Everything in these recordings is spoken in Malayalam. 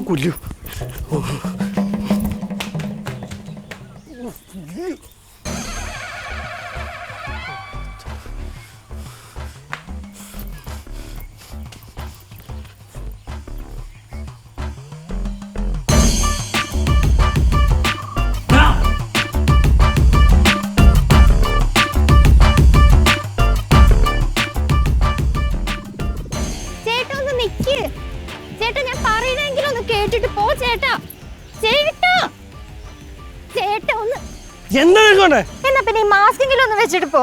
കൊല്ലു. എന്നാ പിന്നെ ഈ മാസ്കെങ്കിലും ഒന്ന് വെച്ചിട്ട് പോ.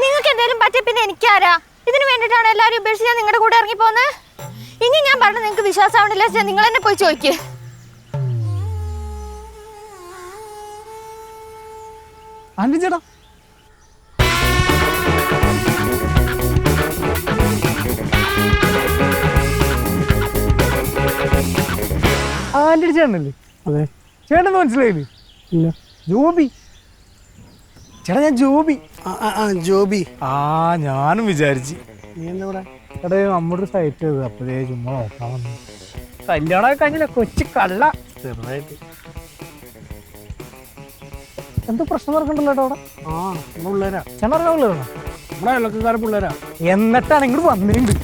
നിങ്ങൾക്ക് എന്തെങ്കിലും പറ്റിയ പിന്നെ എനിക്കാരാ? ഇതിന് വേണ്ടിയിട്ടാണ് എല്ലാവരും ഉപേക്ഷിച്ച് ഞാൻ നിങ്ങളുടെ കൂടെ ഇറങ്ങി പോകുന്നത്. ഇനി ഞാൻ പറഞ്ഞത് നിങ്ങൾക്ക് വിശ്വാസമാവണില്ല, നിങ്ങൾ എന്നെ പോയി ചോദിക്ക്. ആന്റി ചേട്ടാ, ആന്റി ചേട്ടനല്ലേ? അതെ. ചേട്ടൻ മനസ്സിലായില്ലേ? ഇല്ല. ജോബി ചേട്ടാ, ഞാൻ ജോബി. ജോബി. ഞാനും വിചാരിച്ച് നീ എന്താ ഇവിടെ? ചേട്ടാ, നമ്മുടെ ഒരു സൈറ്റ് ചെയ്ത് അപ്പോഴേ ചുമ്മാ നോക്കാൻ വന്നു. കല്യാണമൊക്കെ കഴിഞ്ഞില്ല, കൊച്ചു കള്ള ചെറുതായിട്ട്. എന്തോ പ്രശ്നം നടക്കണ്ടല്ലോ ചേട്ടാ അവിടെ? നമ്മുടെ പിള്ളേരാ. ചേട്ടാ അറിയാൻ പിള്ളേരാണോ? നമ്മുടെ അയൽവക്കക്കാരെ പിള്ളേരാ. എന്നിട്ടാണ് ഇങ്ങോട്ട് വന്നിട്ടുണ്ട്.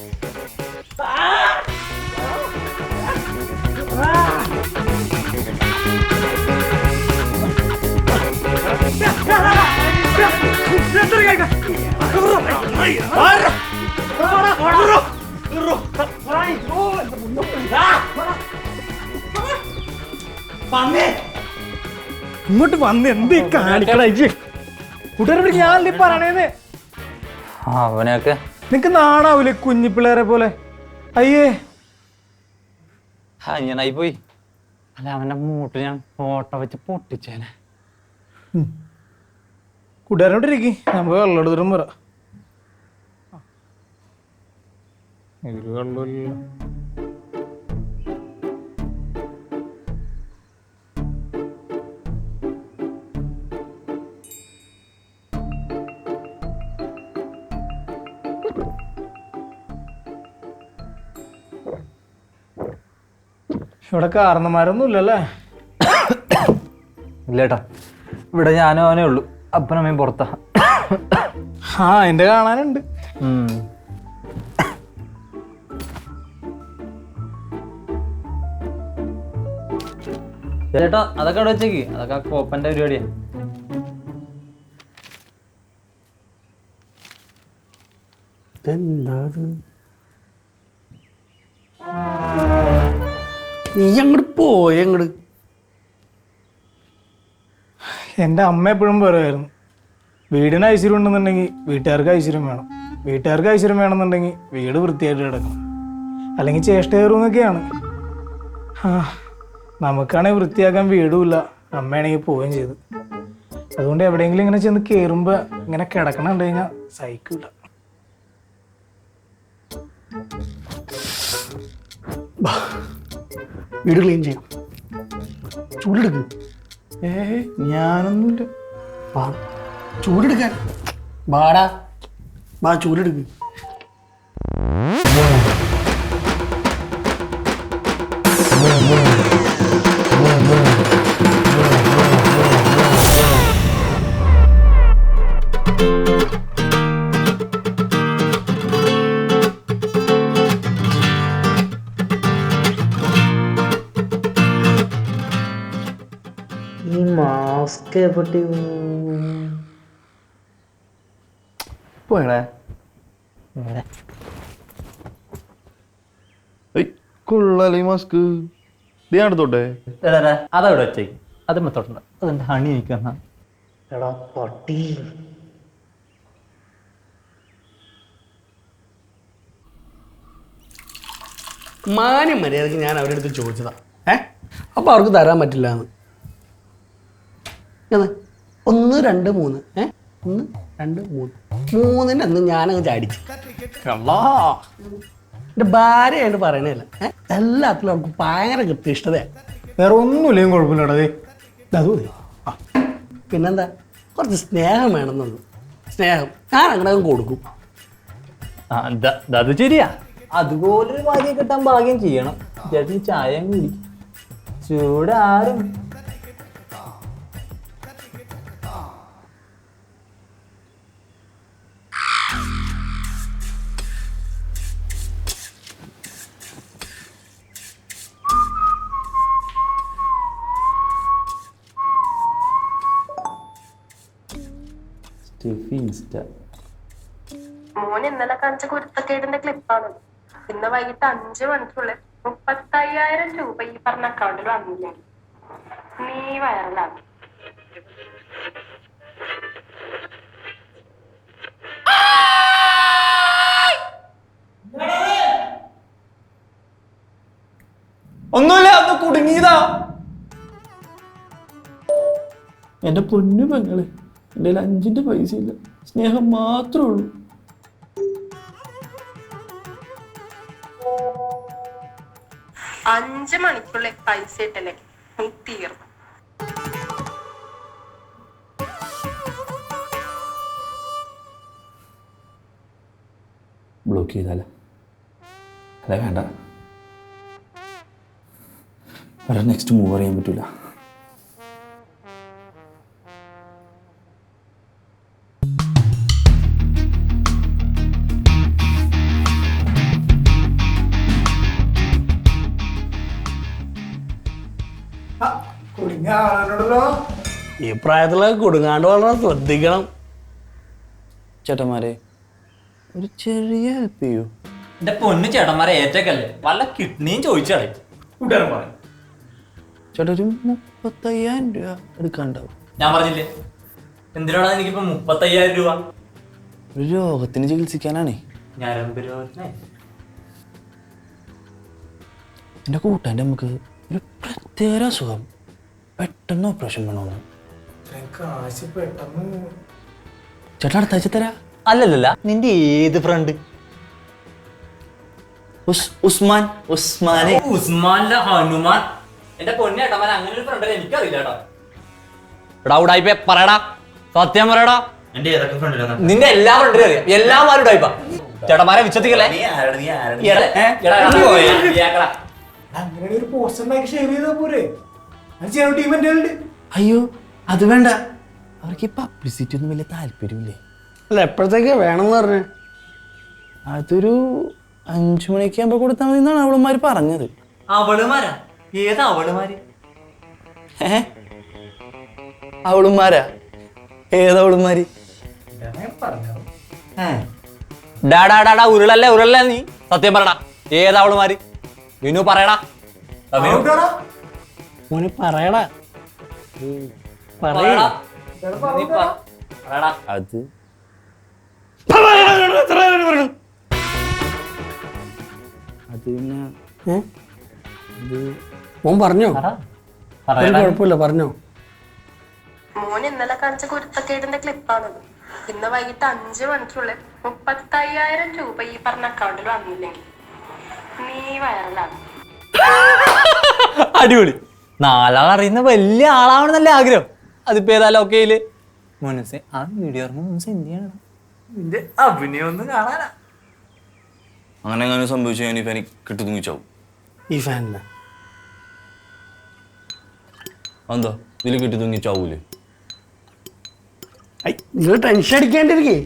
ഇങ്ങോട്ട് വന്ന് എന്ത് കാണിക്കണ കൂട്ടുകാരെ ഞാൻ പറയണേന്ന്. അവനൊക്കെ നിനക്ക് നാണാവൂലേ കുഞ്ഞി പിള്ളേരെ പോലെ? അയ്യേ ഞാനായി പോയി. അല്ല, അവന്റെ മൂട്ട് ഞാൻ ഫോട്ടോ വെച്ച് പൊട്ടിച്ചേനെ. കൂട്ടുകാരോട് ഇരിക്കും, നമുക്ക് കള്ളെടുത്തിട്ടും പറ. കള്ളില്ല. ഇവിടെ കാരണന്മാരൊന്നും ഇല്ലല്ലേ? ഇല്ലേട്ടാ, ഇവിടെ ഞാനും അവനേ ഉള്ളു. അപ്പനമ്മയും പുറത്താ. എന്റെ കാണാനുണ്ട്. ചേട്ടാ, അതൊക്കെ അവിടെ വെച്ചേക്ക്. അതൊക്കെ ആ കോപ്പന്റെ പരിപാടിയാ. നീ അങ്ങോട്ട് പോയ അങ്ങോട്ട്. എൻ്റെ അമ്മ എപ്പോഴും പറയുമായിരുന്നു, വീടിന് ഐശ്വര്യം ഉണ്ടെന്നുണ്ടെങ്കിൽ വീട്ടുകാർക്ക് ഐശ്വര്യം വേണം, വീട്ടുകാർക്ക് ഐശ്വര്യം വേണമെന്നുണ്ടെങ്കിൽ വീട് വൃത്തിയായിട്ട് കിടക്കണം, അല്ലെങ്കിൽ ചേഷ്ടേറുന്നൊക്കെയാണ്. നമുക്കാണെങ്കിൽ വൃത്തിയാക്കാൻ വീടുമില്ല, അമ്മയാണെങ്കിൽ പോവുകയും ചെയ്തു. അതുകൊണ്ട് എവിടെയെങ്കിലും ഇങ്ങനെ ചെന്ന് കയറുമ്പോൾ ഇങ്ങനെ കിടക്കണം കണ്ടു കഴിഞ്ഞാൽ സഹിക്കില്ല. വീട് ക്ലീൻ ചെയ്യാം. ചൂടെടുക്ക്. ഞാനൊന്നുമില്ല. ചൂടെടുക്കാൻ ബാടാ, ബാ ചൂടെടുക്ക്. അതവിടെ വെച്ചേക്ക്. അത് മെത്തോട്ടുണ്ട്. അതെന്റെ ഹണി നിൽക്കുന്ന മാന്യം മര്യാദക്ക് ഞാൻ അവരുടെ അടുത്ത് ചോദിച്ചതാ. അപ്പൊ അവർക്ക് തരാൻ പറ്റില്ല എന്ന്. 1 2 3 1 2 3 3-ന്റെ അന്ന് ഞാനങ്ങ് ചാടിച്ചു. എന്റെ ഭാര്യയായിട്ട് പറയണല്ല, എല്ലാത്തിലും അവർക്ക് ഭയങ്കര കൃത്യനിഷ്ഠതയാ. വേറെ ഒന്നുമില്ലേയും കുഴപ്പമില്ലടേ. പിന്നെന്താ, കുറച്ച് സ്നേഹം വേണമെന്നുള്ളൂ. സ്നേഹം ഞാൻ അങ്ങനെ കൊടുക്കും. അത് ശരിയാ. അതുപോലൊരു ഭാര്യയെ കിട്ടാൻ ഭാഗ്യം ചെയ്യണം. ചേട്ടൻ ചായ കുടി, ചൂടാറും. മോൻ ഇന്നലെ കാണിച്ച കുരുത്തക്കേടിന്റെ ക്ലിപ്പാണ്. ഇന്ന് വൈകിട്ട് 5 മണിക്കുള്ളിൽ 35,000 രൂപ ഈ പറഞ്ഞ അക്കൗണ്ടിൽ വന്നില്ല. നീ വൈറലാക്കി. ഒന്നുമില്ല, ഒന്ന് കുടുങ്ങിയതാ. എന്റെ പൊന്നു പെങ്ങളെ, എൻ്റെ 5 പൈസ ഇല്ല, സ്നേഹം മാത്രമേ ഉള്ളൂ. അഞ്ച് മണിക്കുള്ളിൽ പൈസ ഇട്ടല്ലേ നീ തീർന്നു. ബ്ലോക്ക് ചെയ്താലോ? അല്ല വേണ്ട, വേറെ നെക്സ്റ്റ് മൂവ് അറിയാൻ പറ്റൂല. ഈ പ്രായത്തിലൊക്കെ കൊടുങ്ങാണ്ട് വളരെ ശ്രദ്ധിക്കണം. ചേട്ടന്മാരെ, ഒരു ചെറിയ ഹെൽപ്പ് ചെയ്യൂ. എന്റെ പൊന്നു ചേട്ടന്മാരെ ഏറ്റക്കല്ലേ, വല്ല കിഡ്നിയും ചോദിച്ചാളേ. കൂട്ടുകാരൻ പറയും, ചേട്ടാ ഒരു 35,000 രൂപ എടുക്കാണ്ടാവും. ഞാൻ പറഞ്ഞില്ലേ എന്തിനാണ് എനിക്കിപ്പോ 35,000 രൂപ? ഒരു രോഗത്തിന് ചികിത്സിക്കാനാണേ. ഞരമ്പ് രോഗത്തിനെ. എൻ്റെ കൂട്ടാൻ്റെ നമുക്ക് ഒരു പ്രത്യേക അസുഖം, പെട്ടെന്ന് ഓപ്പറേഷൻ വേണമെന്ന്. ചേട്ടാ അടുത്ത ആഴ്ച തരാ. അല്ലല്ല, നിന്റെ ഏത് ഫ്രണ്ട്? ഉസ്മാൻ. ഉസ്മാനെ ഉസ്മാനിലെ ഹനുമാൻ. എന്റെ പൊന്നു ചേട്ടന്മാരെ, അങ്ങനെ ഒരു ഫ്രണ്ട് എനിക്കറിയില്ല കേട്ടോ. എടാ ഉടായിപ്പേ പറയടാ, സത്യം പറയടാ. എന്റെ ഏതൊക്കെ ഫ്രണ്ടിലാണ്? നിന്റെ എല്ലാ ഫ്രണ്ടിനും അറിയാം, എല്ലാമാരും ഉടായിപ്പാ. ചേട്ടന്മാരെ വിശ്വസിക്കല്ലേ? അങ്ങനെ ഒരു പോസ്റ്റർ ഉണ്ടാക്കി ഷെയർ ചെയ്താൽ പോരെ? അത് ചെയ്യാൻ ടീം എൻ്റെ ഉണ്ട്. അയ്യോ അത് വേണ്ട, അവർക്ക് ഈ പബ്ലിസിറ്റി ഒന്നും വലിയ താല്പര്യമില്ലേ. അല്ല എപ്പോഴത്തേക്ക് വേണമെന്ന് പറഞ്ഞു? അതൊരു 5 മണിയൊക്കെ ആകുമ്പോൾ കൊടുത്താൽ മതി എന്നാണ് അവളുമാര് പറഞ്ഞത്. അവളുമാരാ? ഏതാ അവളുമാര്? അവളുമാരാ? ഏതവളുമാര്? ഡാടാ ഉരുളല്ലേ ഉരുളല്ലേ നീ, സത്യം പറയടാ, ഏതാ അവളുമാര്? വിനു പറയടാ. മോനെ പറയടാ. പറയടാ. നീ പറയടാ. അത് പിന്നെ മോൻ പറഞ്ഞോ? ഒരു കുഴപ്പമില്ല, പറഞ്ഞോ. മോൻ ഇന്നലെ കാണിച്ച കുരുത്തക്കേടിന്റെ ക്ലിപ്പാണത്. ഇന്ന് വൈകിട്ട് 5 മണിക്കുള്ളിൽ 35,000 രൂപ ഈ പറഞ്ഞ അക്കൗണ്ടിൽ വന്നില്ലെങ്കിൽ നീ വൈറലാക്കി. അടിപൊളി. 4 ആൾ അറിയുന്ന വലിയ ആളാവണമെന്നല്ലേ ആഗ്രഹം. അതിപ്പോ ഏതായാലും ഓക്കെയില് മനസ്സെ ആ വീഡിയോ സെൻഡ് ചെയ്യണം. നിന്റെ അഭിനയം ഒന്ന് കാണാനാ. അങ്ങനെ അങ്ങനെ സംഭവിച്ചു ഞാൻ ഈ ഫാനിൽ കിട്ടി തൂങ്ങിച്ചാവും. ഈ ഫാനിന് എന്താ ഇതിൽ കിട്ടി തൂങ്ങിച്ചാവൂലേ? നിങ്ങൾ ടെൻഷൻ അടിക്കാണ്ടിരിക്കേ.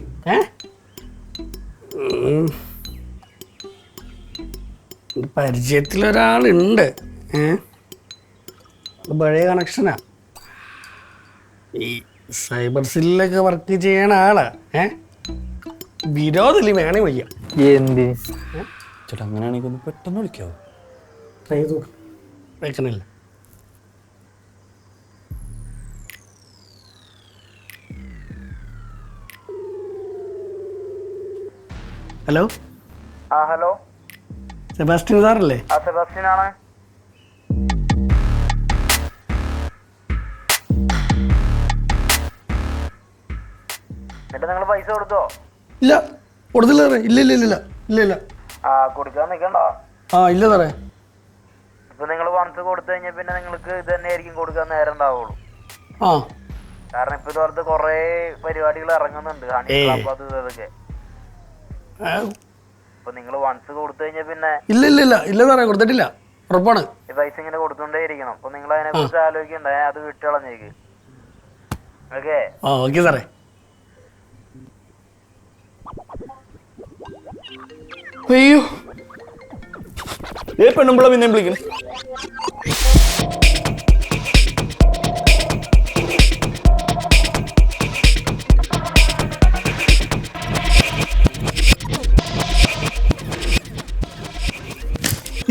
പരിചയത്തിലൊരാളുണ്ട്. പഴയ കണക്ഷനാ, ഈ സൈബർ സെല്ലിലൊക്കെ വർക്ക് ചെയ്യണ ആളാ. വിരോധമില്ല, വേണേ വിളിക്കാം. എന്തിന് ചേട്ടാ അങ്ങനെയാണെങ്കിൽ ഒന്ന് പെട്ടെന്ന് വിളിക്കാവോ? ട്രൈ ചെയ്ത് വെക്കണില്ല. ഹലോ. ഹലോ, സെബാസ്റ്റ്യൻ സാറല്ലേ? സെബാസ്റ്റ്യൻ ആണ്. എന്നിട്ട് നിങ്ങൾ പൈസ കൊടുത്തോ? ഇല്ല, കൊടുത്തില്ല സാറേ. ഇല്ല ഇല്ല ഇല്ല ഇല്ല ഇല്ല. കൊടുക്കാൻ നിൽക്കണ്ട. ഇല്ല സാറേ. ഇപ്പൊ നിങ്ങൾ വൺസ് കൊടുത്തു കഴിഞ്ഞാൽ പിന്നെ നിങ്ങൾക്ക് ഇത് തന്നെ ആയിരിക്കും കൊടുക്കാൻ നേരം ഉണ്ടാവുള്ളൂ. കാരണം ഇപ്പൊ ഇതുപോലത്തെ കൊറേ പരിപാടികൾ ഇറങ്ങുന്നുണ്ട്, ഹണി ക്ലബ് അത് ഇതൊക്കെ. അപ്പൊ നിങ്ങൾ വൺസ് കൊടുത്തു കഴിഞ്ഞാൽ പിന്നെ ഇല്ല ഇല്ല ഇല്ല ഇല്ല സാറേ, കൊടുത്തിട്ടില്ല. ഉറപ്പാണ്. ഈ പൈസ ഇങ്ങനെ കൊടുത്തോണ്ടേ ഇരിക്കണം. അപ്പൊ നിങ്ങൾ അതിനെ കുറിച്ച് ആലോചിക്കണ്ടേ, അത് വിട്ടുകളഞ്ഞേക്ക്. ഓക്കെ? ആ ഓക്കെ സാറേ. അയ്യോ ഏ പെണ്ണുമ്പിള്ള പിന്നെ വിളിക്കണേ.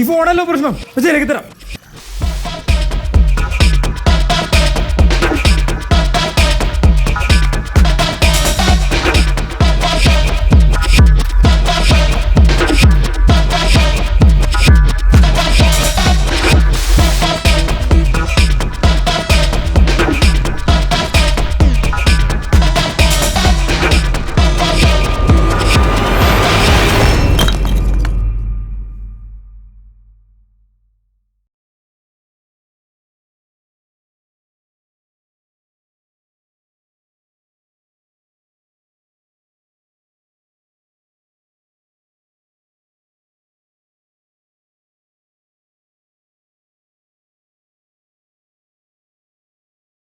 ഈ ഫോണല്ലോ പ്രശ്നം, ശരിയാക്കി തരാം.